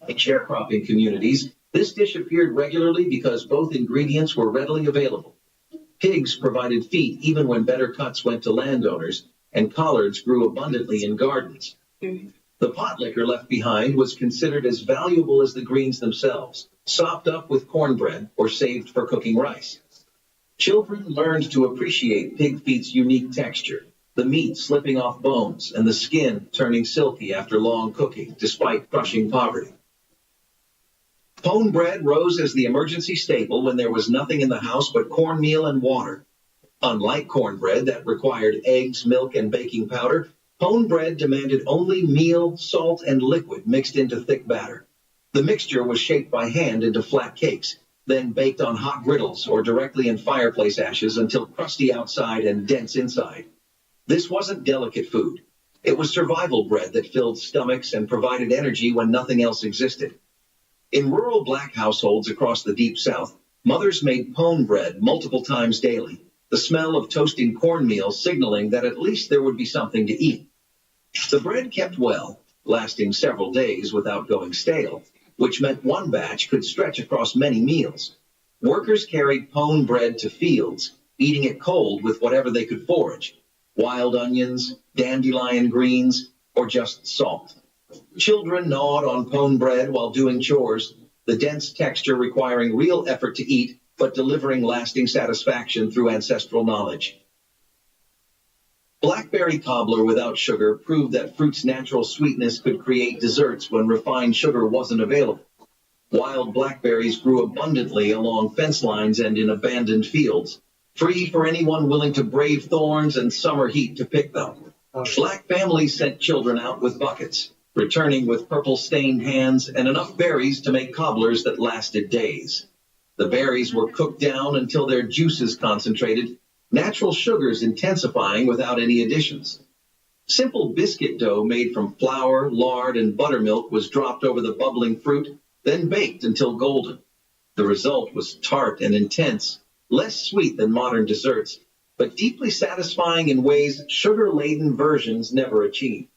In sharecropping communities, this dish appeared regularly because both ingredients were readily available. Pigs provided feed even when better cuts went to landowners, and collards grew abundantly in gardens. The pot liquor left behind was considered as valuable as the greens themselves, sopped up with cornbread or saved for cooking rice. Children learned to appreciate pig feet's unique texture, the meat slipping off bones and the skin turning silky after long cooking, despite crushing poverty. Pone bread rose as the emergency staple when there was nothing in the house but cornmeal and water. Unlike cornbread that required eggs, milk, and baking powder, pone bread demanded only meal, salt, and liquid mixed into thick batter. The mixture was shaped by hand into flat cakes, then baked on hot griddles or directly in fireplace ashes until crusty outside and dense inside. This wasn't delicate food. It was survival bread that filled stomachs and provided energy when nothing else existed. In rural black households across the Deep South, mothers made pone bread multiple times daily, the smell of toasting cornmeal signaling that at least there would be something to eat. The bread kept well, lasting several days without going stale, which meant one batch could stretch across many meals. Workers carried pone bread to fields, eating it cold with whatever they could forage, wild onions, dandelion greens, or just salt. Children gnawed on pone bread while doing chores, the dense texture requiring real effort to eat, but delivering lasting satisfaction through ancestral knowledge. Blackberry cobbler without sugar proved that fruit's natural sweetness could create desserts when refined sugar wasn't available. Wild blackberries grew abundantly along fence lines and in abandoned fields, free for anyone willing to brave thorns and summer heat to pick them. Black families sent children out with buckets, returning with purple-stained hands and enough berries to make cobblers that lasted days. The berries were cooked down until their juices concentrated, natural sugars intensifying without any additions. Simple biscuit dough made from flour, lard, and buttermilk was dropped over the bubbling fruit, then baked until golden. The result was tart and intense, less sweet than modern desserts, but deeply satisfying in ways sugar-laden versions never achieved.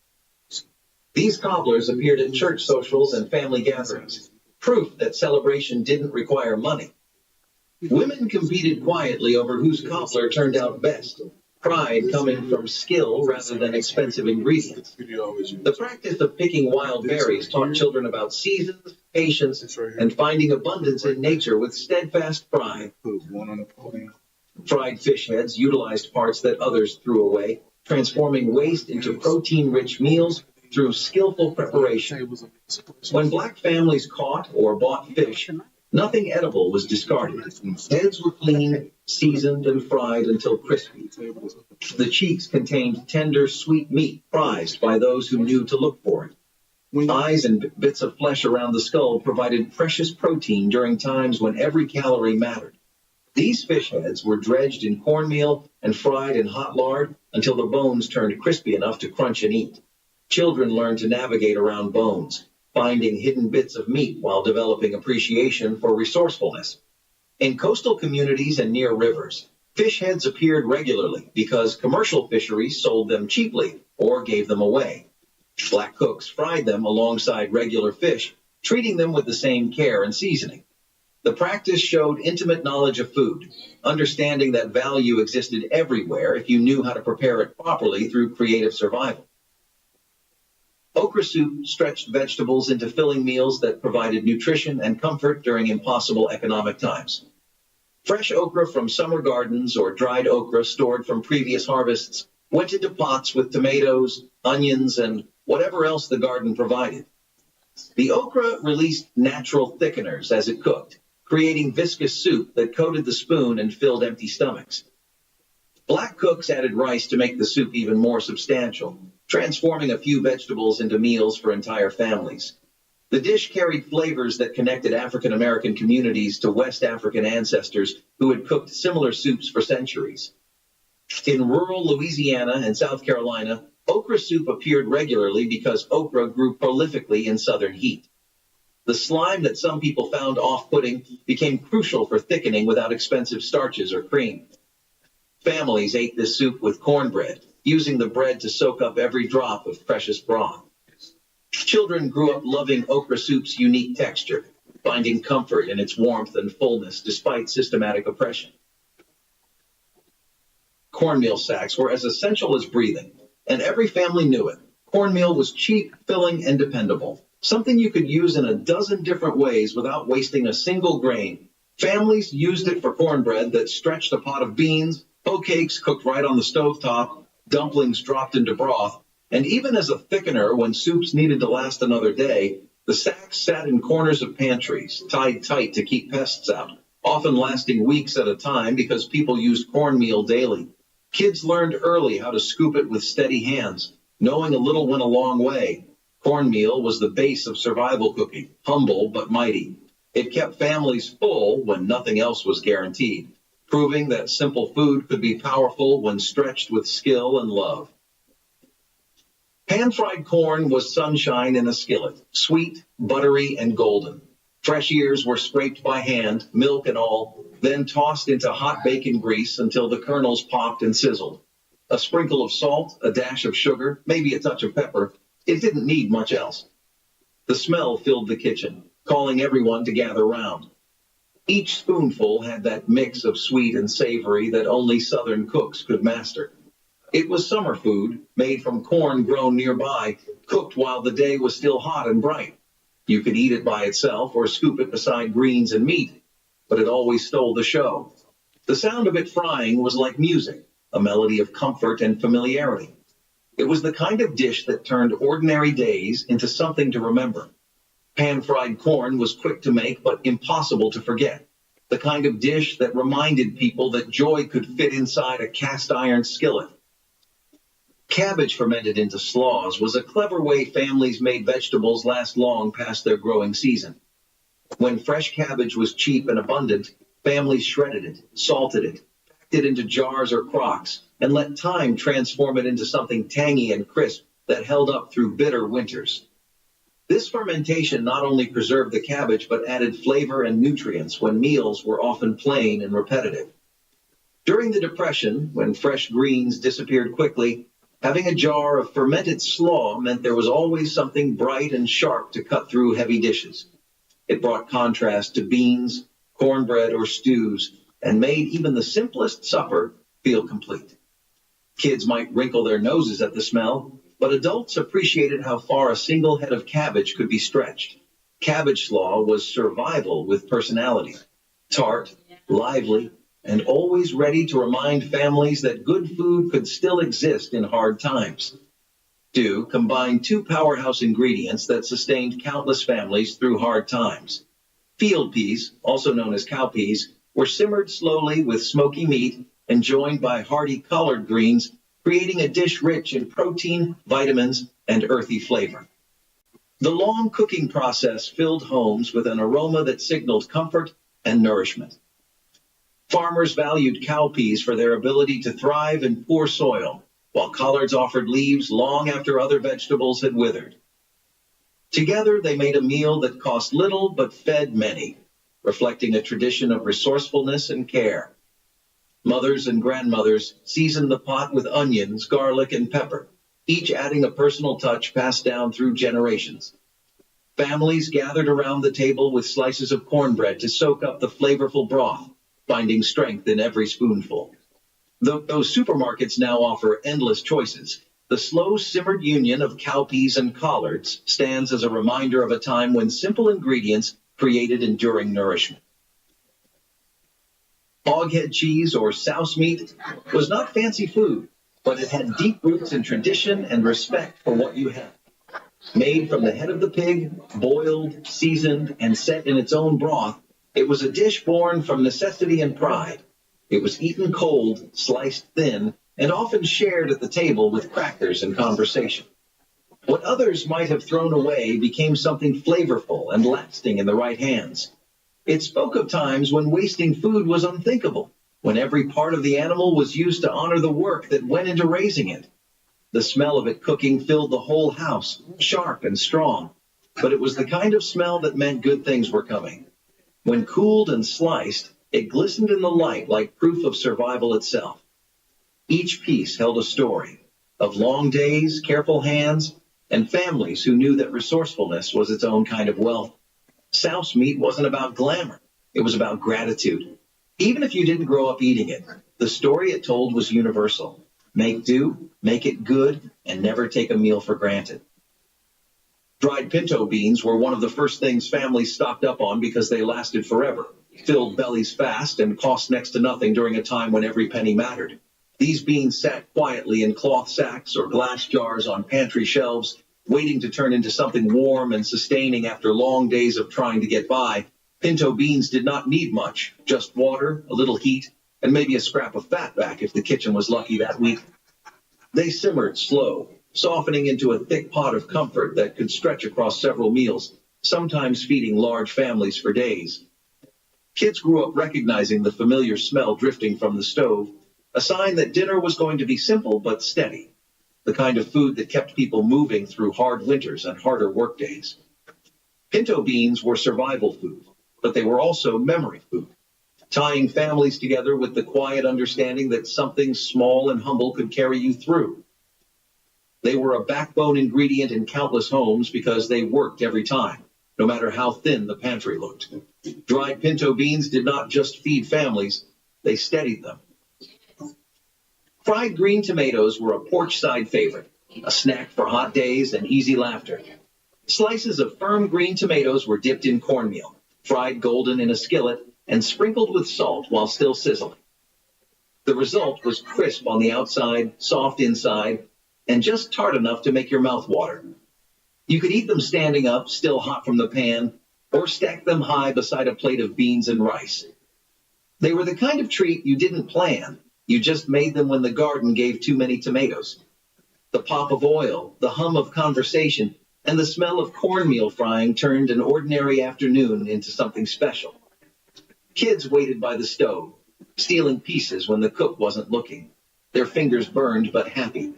These cobblers appeared at church socials and family gatherings, proof that celebration didn't require money. Women competed quietly over whose cobbler turned out best, pride coming from skill rather than expensive ingredients. The practice of picking wild berries taught children about seasons, patience, and finding abundance in nature with steadfast pride. Fried fish heads utilized parts that others threw away, transforming waste into protein-rich meals through skillful preparation. When black families caught or bought fish, nothing edible was discarded. Heads were cleaned, seasoned, and fried until crispy. The cheeks contained tender, sweet meat prized by those who knew to look for it. Eyes and bits of flesh around the skull provided precious protein during times when every calorie mattered. These fish heads were dredged in cornmeal and fried in hot lard until the bones turned crispy enough to crunch and eat. Children learned to navigate around bones, finding hidden bits of meat while developing appreciation for resourcefulness. In coastal communities and near rivers, fish heads appeared regularly because commercial fisheries sold them cheaply or gave them away. Black cooks fried them alongside regular fish, treating them with the same care and seasoning. The practice showed intimate knowledge of food, understanding that value existed everywhere if you knew how to prepare it properly through creative survival. Okra soup stretched vegetables into filling meals that provided nutrition and comfort during impossible economic times. Fresh okra from summer gardens or dried okra stored from previous harvests went into pots with tomatoes, onions, and whatever else the garden provided. The okra released natural thickeners as it cooked, creating viscous soup that coated the spoon and filled empty stomachs. Black cooks added rice to make the soup even more substantial, transforming a few vegetables into meals for entire families. The dish carried flavors that connected African American communities to West African ancestors who had cooked similar soups for centuries. In rural Louisiana and South Carolina, okra soup appeared regularly because okra grew prolifically in southern heat. The slime that some people found off-putting became crucial for thickening without expensive starches or cream. Families ate this soup with cornbread, using the bread to soak up every drop of precious broth. Children grew up loving okra soup's unique texture, finding comfort in its warmth and fullness despite systematic oppression. Cornmeal sacks were as essential as breathing, and every family knew it. Cornmeal was cheap, filling, and dependable, something you could use in a dozen different ways without wasting a single grain. Families used it for cornbread that stretched a pot of beans, hoe cakes cooked right on the stovetop, dumplings dropped into broth, and even as a thickener when soups needed to last another day, the sacks sat in corners of pantries, tied tight to keep pests out, often lasting weeks at a time because people used cornmeal daily. Kids learned early how to scoop it with steady hands, knowing a little went a long way. Cornmeal was the base of survival cooking, humble but mighty. It kept families full when nothing else was guaranteed, proving that simple food could be powerful when stretched with skill and love. Pan-fried corn was sunshine in a skillet, sweet, buttery, and golden. Fresh ears were scraped by hand, milk and all, then tossed into hot bacon grease until the kernels popped and sizzled. A sprinkle of salt, a dash of sugar, maybe a touch of pepper. It didn't need much else. The smell filled the kitchen, calling everyone to gather round. Each spoonful had that mix of sweet and savory that only Southern cooks could master. It was summer food, made from corn grown nearby, cooked while the day was still hot and bright. You could eat it by itself or scoop it beside greens and meat, but it always stole the show. The sound of it frying was like music, a melody of comfort and familiarity. It was the kind of dish that turned ordinary days into something to remember. Pan-fried corn was quick to make but impossible to forget. The kind of dish that reminded people that joy could fit inside a cast-iron skillet. Cabbage fermented into slaws was a clever way families made vegetables last long past their growing season. When fresh cabbage was cheap and abundant, families shredded it, salted it, packed it into jars or crocks, and let time transform it into something tangy and crisp that held up through bitter winters. This fermentation not only preserved the cabbage but added flavor and nutrients when meals were often plain and repetitive. During the Depression, when fresh greens disappeared quickly, having a jar of fermented slaw meant there was always something bright and sharp to cut through heavy dishes. It brought contrast to beans, cornbread, or stews, and made even the simplest supper feel complete. Kids might wrinkle their noses at the smell, but adults appreciated how far a single head of cabbage could be stretched. Cabbage slaw was survival with personality, tart, lively, and always ready to remind families that good food could still exist in hard times. Stew combined two powerhouse ingredients that sustained countless families through hard times. Field peas, also known as cowpeas, were simmered slowly with smoky meat and joined by hardy collard greens, creating a dish rich in protein, vitamins, and earthy flavor. The long cooking process filled homes with an aroma that signaled comfort and nourishment. Farmers valued cowpeas for their ability to thrive in poor soil, while collards offered leaves long after other vegetables had withered. Together, they made a meal that cost little but fed many, reflecting a tradition of resourcefulness and care. Mothers and grandmothers seasoned the pot with onions, garlic, and pepper, each adding a personal touch passed down through generations. Families gathered around the table with slices of cornbread to soak up the flavorful broth, finding strength in every spoonful. Though supermarkets now offer endless choices, the slow-simmered union of cowpeas and collards stands as a reminder of a time when simple ingredients created enduring nourishment. Hoghead cheese or souse meat was not fancy food, but it had deep roots in tradition and respect for what you had. Made from the head of the pig, boiled, seasoned, and set in its own broth, it was a dish born from necessity and pride. It was eaten cold, sliced thin, and often shared at the table with crackers and conversation. What others might have thrown away became something flavorful and lasting in the right hands. It spoke of times when wasting food was unthinkable, when every part of the animal was used to honor the work that went into raising it. The smell of it cooking filled the whole house, sharp and strong, but it was the kind of smell that meant good things were coming. When cooled and sliced, it glistened in the light like proof of survival itself. Each piece held a story of long days, careful hands, and families who knew that resourcefulness was its own kind of wealth. Souse meat wasn't about glamour. It was about gratitude. Even if you didn't grow up eating it, the story it told was universal. Make do, make it good, and never take a meal for granted. Dried pinto beans were one of the first things families stocked up on because they lasted forever, filled bellies fast, and cost next to nothing during a time when every penny mattered. These beans sat quietly in cloth sacks or glass jars on pantry shelves, waiting to turn into something warm and sustaining after long days of trying to get by. Pinto beans did not need much, just water, a little heat, and maybe a scrap of fat back if the kitchen was lucky that week. They simmered slow, softening into a thick pot of comfort that could stretch across several meals, sometimes feeding large families for days. Kids grew up recognizing the familiar smell drifting from the stove, a sign that dinner was going to be simple but steady, the kind of food that kept people moving through hard winters and harder workdays. Pinto beans were survival food, but they were also memory food, tying families together with the quiet understanding that something small and humble could carry you through. They were a backbone ingredient in countless homes because they worked every time, no matter how thin the pantry looked. Dried pinto beans did not just feed families, they steadied them. Fried green tomatoes were a porch-side favorite, a snack for hot days and easy laughter. Slices of firm green tomatoes were dipped in cornmeal, fried golden in a skillet, and sprinkled with salt while still sizzling. The result was crisp on the outside, soft inside, and just tart enough to make your mouth water. You could eat them standing up, still hot from the pan, or stack them high beside a plate of beans and rice. They were the kind of treat you didn't plan. You just made them when the garden gave too many tomatoes. The pop of oil, the hum of conversation, and the smell of cornmeal frying turned an ordinary afternoon into something special. Kids waited by the stove, stealing pieces when the cook wasn't looking, their fingers burned but happy.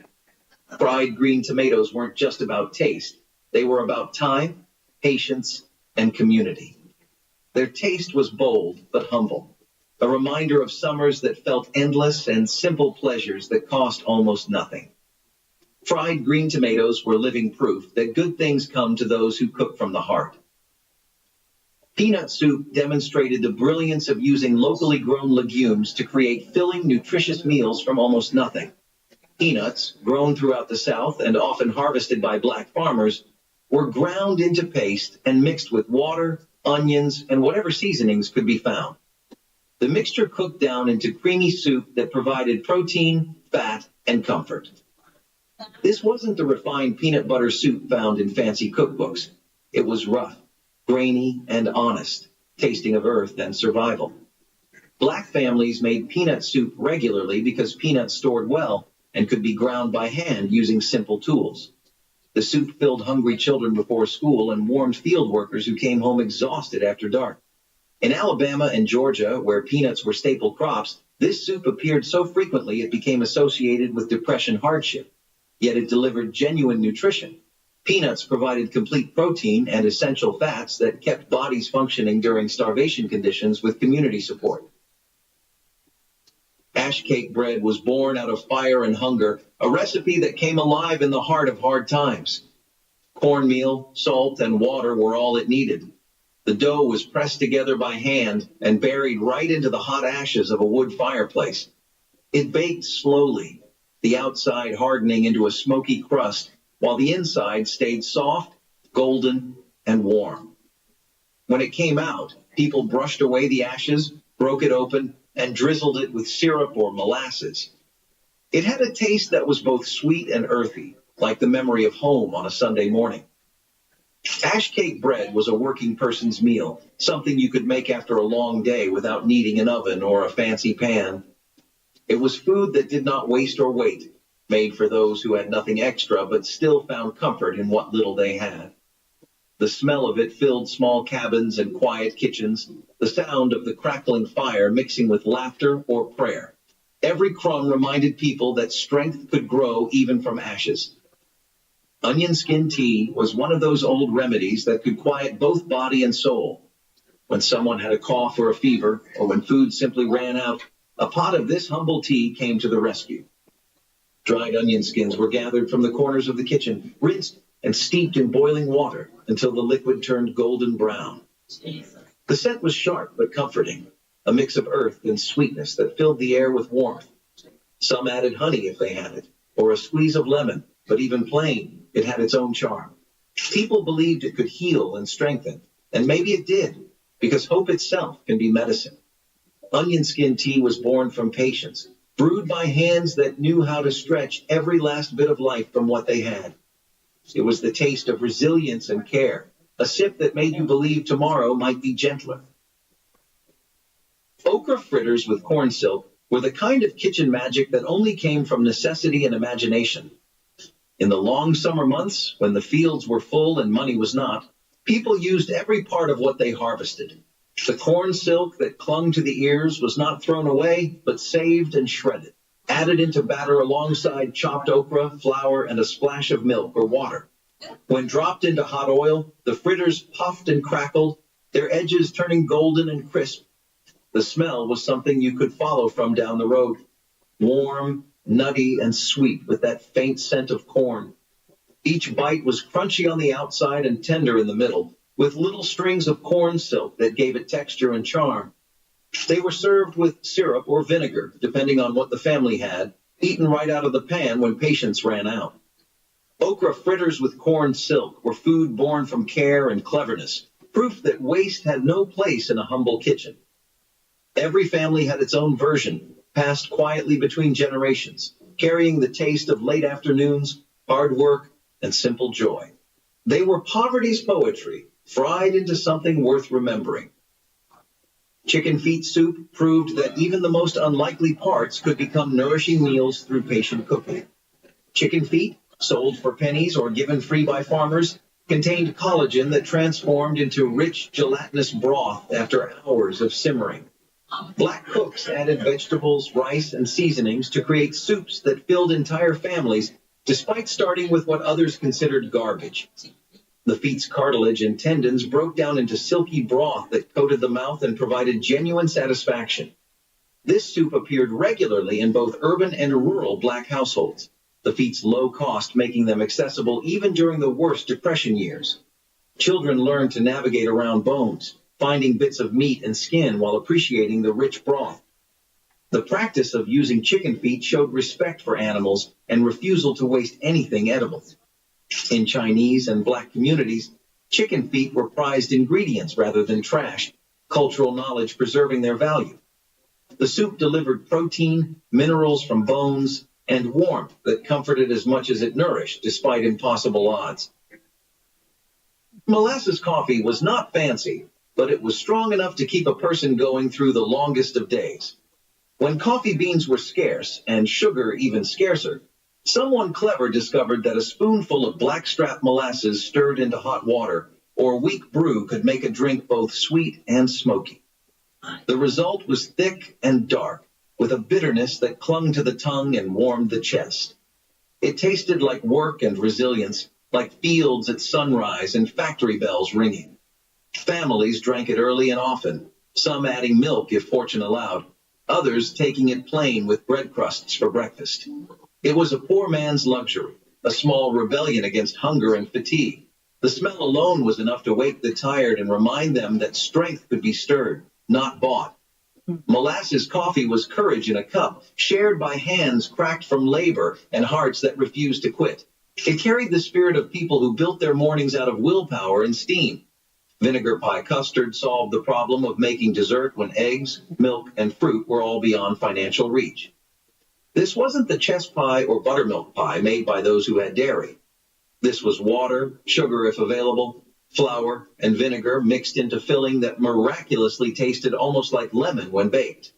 Fried green tomatoes weren't just about taste. They were about time, patience, and community. Their taste was bold but humble, a reminder of summers that felt endless and simple pleasures that cost almost nothing. Fried green tomatoes were living proof that good things come to those who cook from the heart. Peanut soup demonstrated the brilliance of using locally grown legumes to create filling, nutritious meals from almost nothing. Peanuts, grown throughout the South and often harvested by black farmers, were ground into paste and mixed with water, onions, and whatever seasonings could be found. The mixture cooked down into creamy soup that provided protein, fat, and comfort. This wasn't the refined peanut butter soup found in fancy cookbooks. It was rough, grainy, and honest, tasting of earth and survival. Black families made peanut soup regularly because peanuts stored well and could be ground by hand using simple tools. The soup filled hungry children before school and warmed field workers who came home exhausted after dark. In Alabama and Georgia, where peanuts were staple crops, this soup appeared so frequently it became associated with depression hardship. Yet it delivered genuine nutrition. Peanuts provided complete protein and essential fats that kept bodies functioning during starvation conditions with community support. Ash cake bread was born out of fire and hunger, a recipe that came alive in the heart of hard times. Cornmeal, salt, and water were all it needed. The dough was pressed together by hand and buried right into the hot ashes of a wood fireplace. It baked slowly, the outside hardening into a smoky crust, while the inside stayed soft, golden, and warm. When it came out, people brushed away the ashes, broke it open, and drizzled it with syrup or molasses. It had a taste that was both sweet and earthy, like the memory of home on a Sunday morning. Ash cake bread was a working person's meal, something you could make after a long day without needing an oven or a fancy pan. It was food that did not waste or wait, made for those who had nothing extra but still found comfort in what little they had. The smell of it filled small cabins and quiet kitchens, the sound of the crackling fire mixing with laughter or prayer. Every crumb reminded people that strength could grow even from ashes. Onion skin tea was one of those old remedies that could quiet both body and soul. When someone had a cough or a fever, or when food simply ran out, a pot of this humble tea came to the rescue. Dried onion skins were gathered from the corners of the kitchen, rinsed and steeped in boiling water until the liquid turned golden brown. The scent was sharp but comforting, a mix of earth and sweetness that filled the air with warmth. Some added honey if they had it, or a squeeze of lemon, but even plain, it had its own charm. People believed it could heal and strengthen, and maybe it did, because hope itself can be medicine. Onion skin tea was born from patience, brewed by hands that knew how to stretch every last bit of life from what they had. It was the taste of resilience and care, a sip that made you believe tomorrow might be gentler. Okra fritters with corn silk were the kind of kitchen magic that only came from necessity and imagination. In the long summer months, when the fields were full and money was not, people used every part of what they harvested. The corn silk that clung to the ears was not thrown away, but saved and shredded, added into batter alongside chopped okra, flour, and a splash of milk or water. When dropped into hot oil, the fritters puffed and crackled, their edges turning golden and crisp. The smell was something you could follow from down the road. Warm, nutty, and sweet with that faint scent of corn. Each bite was crunchy on the outside and tender in the middle, with little strings of corn silk that gave it texture and charm. They were served with syrup or vinegar, depending on what the family had, eaten right out of the pan when patience ran out. Okra fritters with corn silk were food born from care and cleverness, proof that waste had no place in a humble kitchen. Every family had its own version, passed quietly between generations, carrying the taste of late afternoons, hard work, and simple joy. They were poverty's poetry, fried into something worth remembering. Chicken feet soup proved that even the most unlikely parts could become nourishing meals through patient cooking. Chicken feet, sold for pennies or given free by farmers, contained collagen that transformed into rich, gelatinous broth after hours of simmering. Black cooks added vegetables, rice, and seasonings to create soups that filled entire families, despite starting with what others considered garbage. The feet's cartilage and tendons broke down into silky broth that coated the mouth and provided genuine satisfaction. This soup appeared regularly in both urban and rural black households, the feet's low cost making them accessible even during the worst Depression years. Children learned to navigate around bones, finding bits of meat and skin while appreciating the rich broth. The practice of using chicken feet showed respect for animals and refusal to waste anything edible. In Chinese and black communities, chicken feet were prized ingredients rather than trash, cultural knowledge preserving their value. The soup delivered protein, minerals from bones, and warmth that comforted as much as it nourished, despite impossible odds. Molasses coffee was not fancy, but it was strong enough to keep a person going through the longest of days. When coffee beans were scarce, and sugar even scarcer, someone clever discovered that a spoonful of blackstrap molasses stirred into hot water or weak brew could make a drink both sweet and smoky. The result was thick and dark, with a bitterness that clung to the tongue and warmed the chest. It tasted like work and resilience, like fields at sunrise and factory bells ringing. Families drank it early and often, some adding milk if fortune allowed, others taking it plain with bread crusts for breakfast. It was a poor man's luxury, a small rebellion against hunger and fatigue. The smell alone was enough to wake the tired and remind them that strength could be stirred, not bought. Molasses coffee was courage in a cup, shared by hands cracked from labor and hearts that refused to quit. It carried the spirit of people who built their mornings out of willpower and steam. Vinegar pie custard solved the problem of making dessert when eggs, milk, and fruit were all beyond financial reach. This wasn't the chess pie or buttermilk pie made by those who had dairy. This was water, sugar if available, flour, and vinegar mixed into filling that miraculously tasted almost like lemon when baked.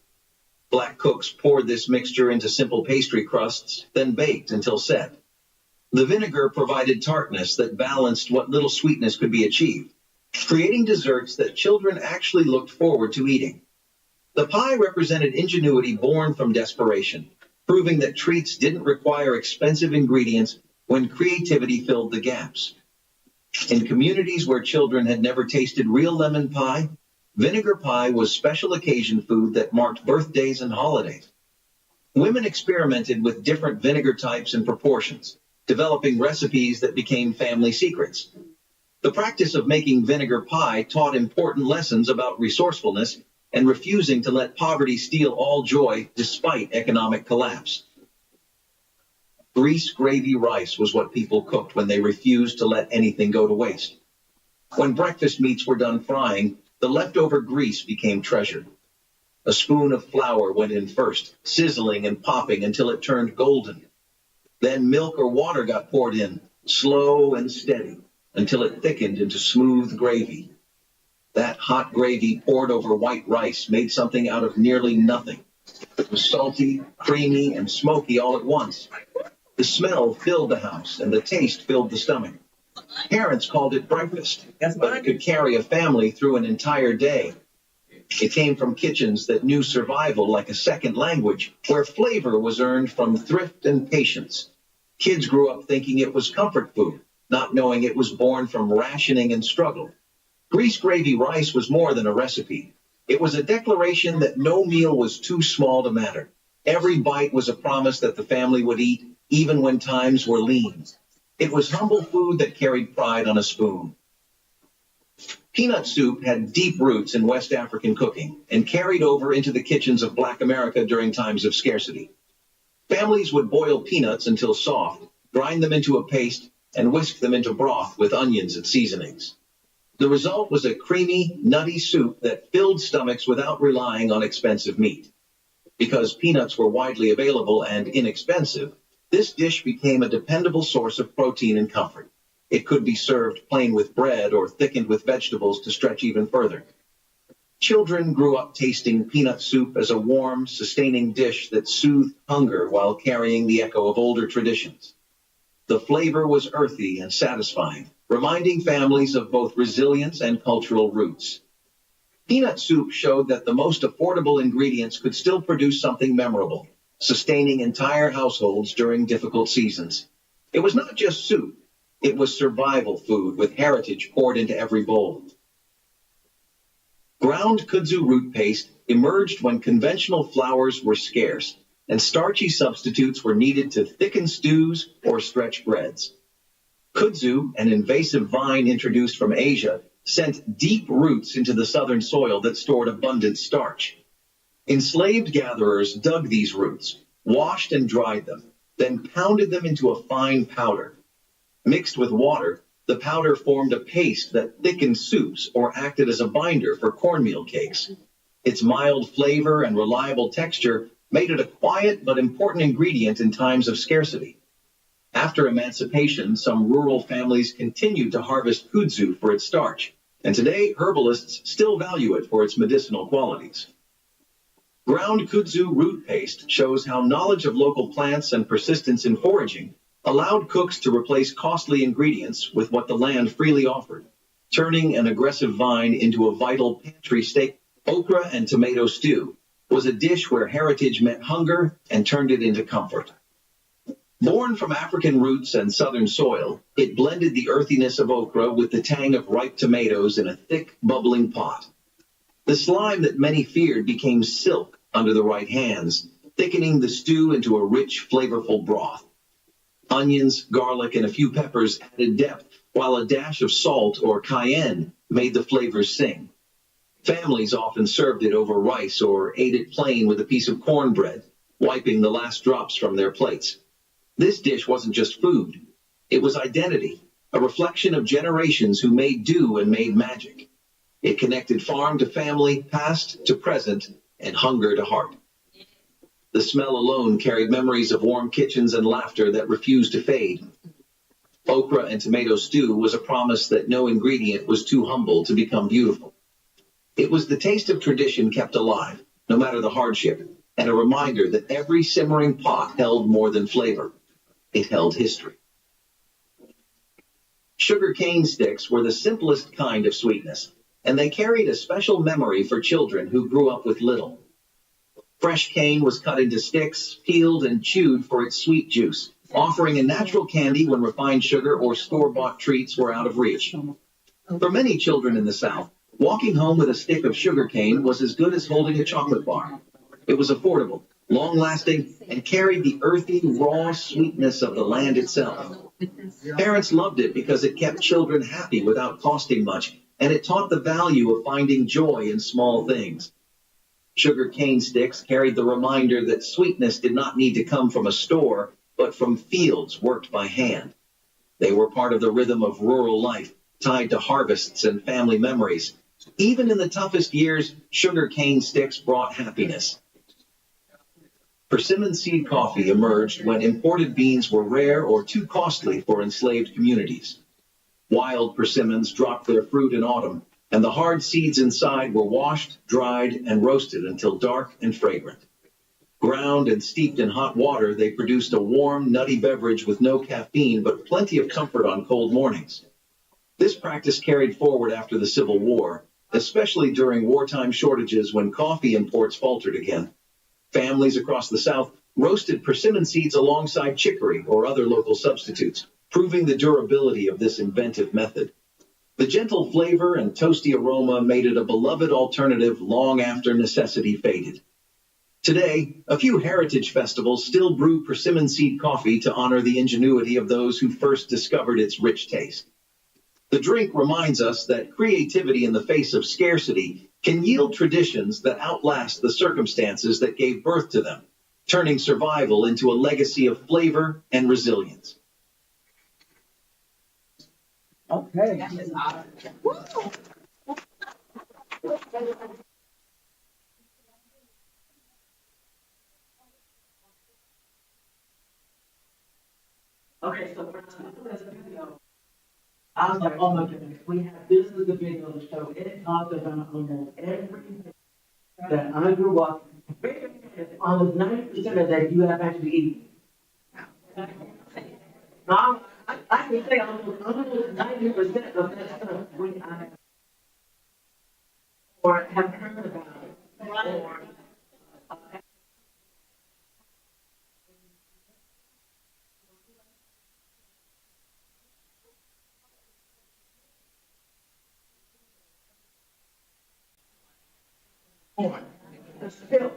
Black cooks poured this mixture into simple pastry crusts, then baked until set. The vinegar provided tartness that balanced what little sweetness could be achieved, creating desserts that children actually looked forward to eating. The pie represented ingenuity born from desperation, proving that treats didn't require expensive ingredients when creativity filled the gaps. In communities where children had never tasted real lemon pie, vinegar pie was special occasion food that marked birthdays and holidays. Women experimented with different vinegar types and proportions, developing recipes that became family secrets. The practice of making vinegar pie taught important lessons about resourcefulness and refusing to let poverty steal all joy despite economic collapse. Grease gravy rice was what people cooked when they refused to let anything go to waste. When breakfast meats were done frying, the leftover grease became treasured. A spoon of flour went in first, sizzling and popping until it turned golden. Then milk or water got poured in, slow and steady, until it thickened into smooth gravy. That hot gravy poured over white rice made something out of nearly nothing. It was salty, creamy, and smoky all at once. The smell filled the house, and the taste filled the stomach. Parents called it breakfast, but it could carry a family through an entire day. It came from kitchens that knew survival like a second language, where flavor was earned from thrift and patience. Kids grew up thinking it was comfort food, not knowing it was born from rationing and struggle. Grease gravy rice was more than a recipe. It was a declaration that no meal was too small to matter. Every bite was a promise that the family would eat, even when times were lean. It was humble food that carried pride on a spoon. Peanut soup had deep roots in West African cooking and carried over into the kitchens of Black America during times of scarcity. Families would boil peanuts until soft, grind them into a paste, and whisk them into broth with onions and seasonings. The result was a creamy, nutty soup that filled stomachs without relying on expensive meat. Because peanuts were widely available and inexpensive, this dish became a dependable source of protein and comfort. It could be served plain with bread or thickened with vegetables to stretch even further. Children grew up tasting peanut soup as a warm, sustaining dish that soothed hunger while carrying the echo of older traditions. The flavor was earthy and satisfying, reminding families of both resilience and cultural roots. Peanut soup showed that the most affordable ingredients could still produce something memorable, sustaining entire households during difficult seasons. It was not just soup. It was survival food with heritage poured into every bowl. Ground kudzu root paste emerged when conventional flours were scarce and starchy substitutes were needed to thicken stews or stretch breads. Kudzu, an invasive vine introduced from Asia, sent deep roots into the southern soil that stored abundant starch. Enslaved gatherers dug these roots, washed and dried them, then pounded them into a fine powder. Mixed with water, the powder formed a paste that thickened soups or acted as a binder for cornmeal cakes. Its mild flavor and reliable texture made it a quiet but important ingredient in times of scarcity. After emancipation, some rural families continued to harvest kudzu for its starch, and today herbalists still value it for its medicinal qualities. Ground kudzu root paste shows how knowledge of local plants and persistence in foraging allowed cooks to replace costly ingredients with what the land freely offered, turning an aggressive vine into a vital pantry staple. Okra and tomato stew was a dish where heritage met hunger and turned it into comfort. Born from African roots and southern soil, it blended the earthiness of okra with the tang of ripe tomatoes in a thick, bubbling pot. The slime that many feared became silk under the right hands, thickening the stew into a rich, flavorful broth. Onions, garlic, and a few peppers added depth, while a dash of salt or cayenne made the flavors sing. Families often served it over rice or ate it plain with a piece of cornbread, wiping the last drops from their plates. This dish wasn't just food. It was identity, a reflection of generations who made do and made magic. It connected farm to family, past to present, and hunger to heart. The smell alone carried memories of warm kitchens and laughter that refused to fade. Okra and tomato stew was a promise that no ingredient was too humble to become beautiful. It was the taste of tradition kept alive, no matter the hardship, and a reminder that every simmering pot held more than flavor. It held history. Sugar cane sticks were the simplest kind of sweetness, and they carried a special memory for children who grew up with little. Fresh cane was cut into sticks, peeled, and chewed for its sweet juice, offering a natural candy when refined sugar or store-bought treats were out of reach. For many children in the South, walking home with a stick of sugar cane was as good as holding a chocolate bar. It was affordable, long-lasting, and carried the earthy, raw sweetness of the land itself. Parents loved it because it kept children happy without costing much, and it taught the value of finding joy in small things. Sugar cane sticks carried the reminder that sweetness did not need to come from a store, but from fields worked by hand. They were part of the rhythm of rural life, tied to harvests and family memories. Even in the toughest years, sugar cane sticks brought happiness. Persimmon seed coffee emerged when imported beans were rare or too costly for enslaved communities. Wild persimmons dropped their fruit in autumn, and the hard seeds inside were washed, dried, and roasted until dark and fragrant. Ground and steeped in hot water, they produced a warm, nutty beverage with no caffeine but plenty of comfort on cold mornings. This practice carried forward after the Civil War, especially during wartime shortages when coffee imports faltered again. Families across the South roasted persimmon seeds alongside chicory or other local substitutes, proving the durability of this inventive method. The gentle flavor and toasty aroma made it a beloved alternative long after necessity faded. Today, a few heritage festivals still brew persimmon seed coffee to honor the ingenuity of those who first discovered its rich taste. The drink reminds us that creativity in the face of scarcity can yield traditions that outlast the circumstances that gave birth to them, turning survival into a legacy of flavor and resilience. Okay. Okay, so for this video, I was like, oh my goodness, this is the video to show it talks about almost everything that I grew up, almost 90% of that you have actually eaten. Now, I can say almost 90% of that stuff I or have heard about or still.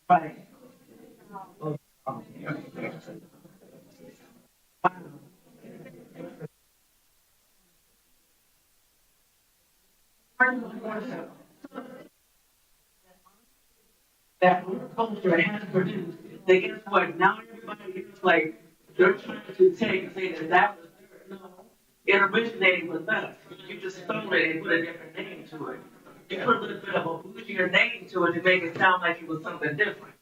Right. That our culture has produced, that guess what, now everybody is like, they're trying to take and say that was theirs. No, it originated with us. You just stole it and put a different name to it. You put a little bit of a bougier name to it to make it sound like it was something different.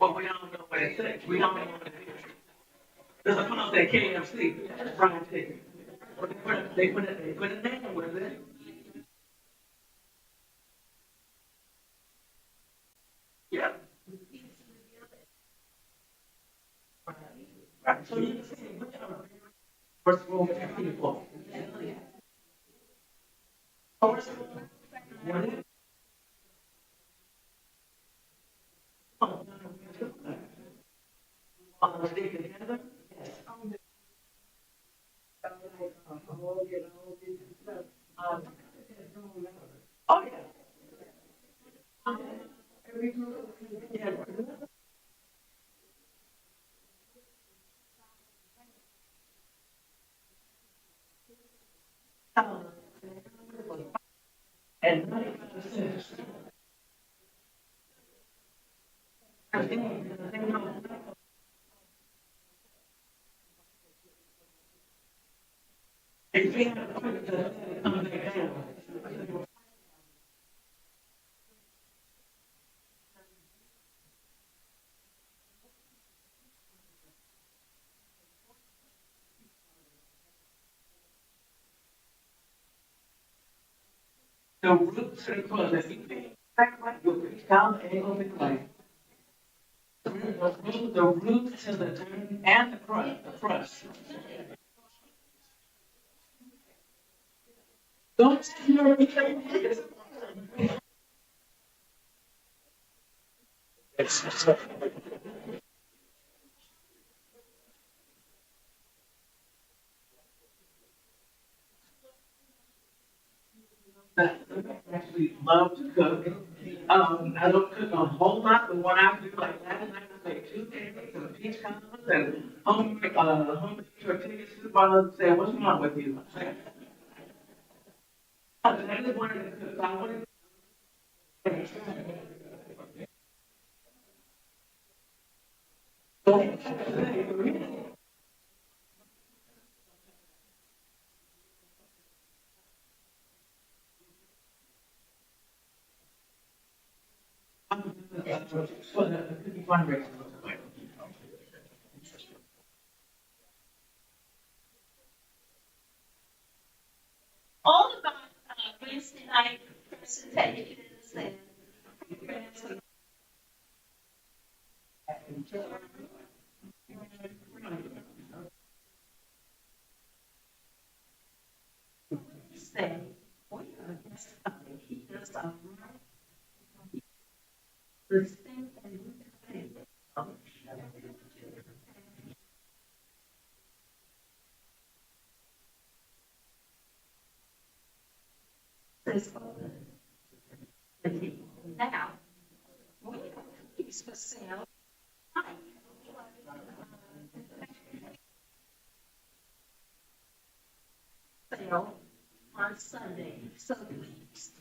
But we don't know what it says. We don't know what it is. There's a pump at KFC, fried chicken. They put a name with it. Yeah. Right. So you see, we are first world people. First world. Stick together. Yes. Oh yeah. Yeah. And 95%. I think they know. If we have a quick to come back down. The roots are close. If you think back, you'll reach down and open way. the root to the dirt and the crust. Don't you know that I actually love to cook. I don't cook a whole lot, but what I do like that, and I can make 2 eggs and peach cobbler and homemade tortilla soup. I love to say, what's wrong with you? I just wanted to cook. I wanted to. For the cookie fundraiser. All of our Wednesday night presentations and programs are Wednesday. We are just he does the same thing. This now we have cookies for sale. Sale on Sunday, so please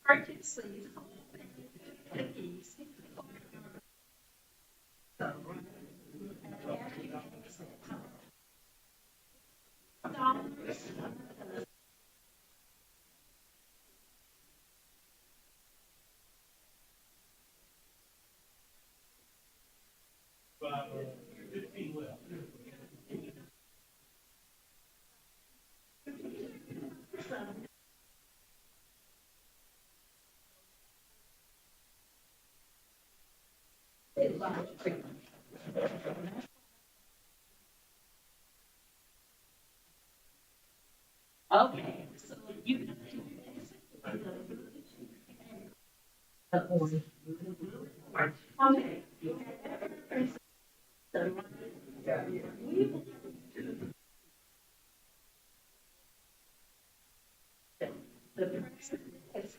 purchase these cookies. Okay, so you have to. Okay. The person is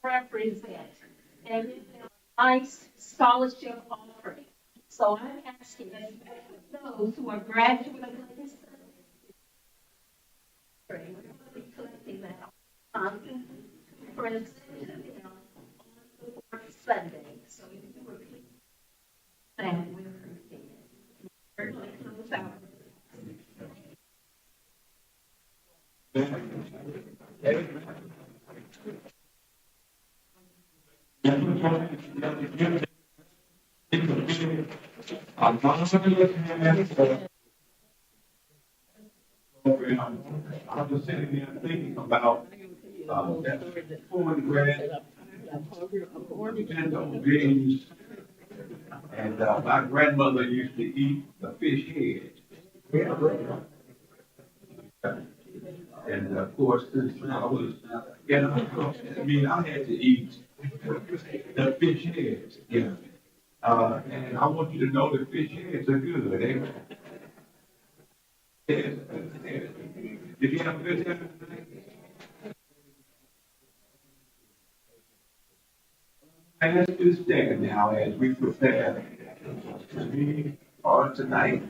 represent and nice scholarship offering. So I'm asking those who are graduating. We're going to be collecting that on present on Sunday. So if you were please, then we're appreciate it. We're going to close out. I'm just sitting there thinking about, that foreign grad, and those beans. And, my grandmother used to eat the fish head. And of course, since I was, I mean, I had to eat the fish heads, and I want you to know the fish heads are good, Yes. Did you have a good time tonight? And let's do stand now as we prepare to be on tonight.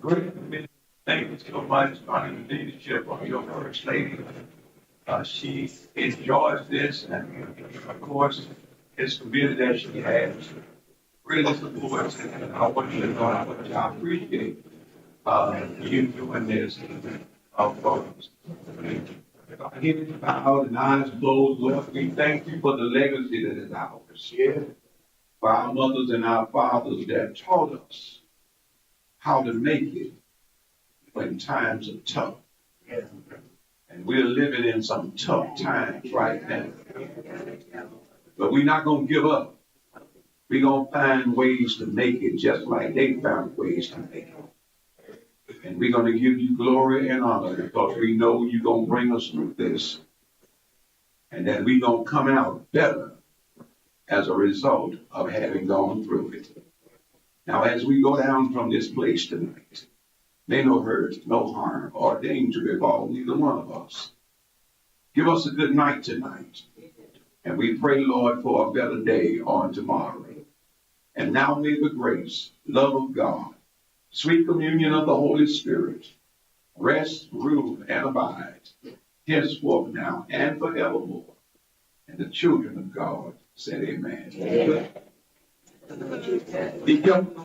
Great. Thank you so much for the leadership of your first lady. She enjoys this, and of course, it's committed that she has. Really supports it, and I want you to know how much I appreciate you doing this for us. Heads bowed and eyes closed, Lord, we thank you for the legacy that is ours. Yeah. For our mothers and our fathers that taught us how to make it when times are tough. And we're living in some tough times right now. But we're not going to give up. We're going to find ways to make it just like they found ways to make it. And we're going to give you glory and honor because we know you're going to bring us through this. And that we're going to come out better as a result of having gone through it. Now, as we go down from this place tonight, may no hurt, no harm, or danger befall neither one of us. Give us a good night tonight. And we pray, Lord, for a better day on tomorrow. And now may the grace, love of God, sweet communion of the Holy Spirit, rest, rule, and abide, henceforth now and forevermore. And the children of God said amen. Amen. Be careful.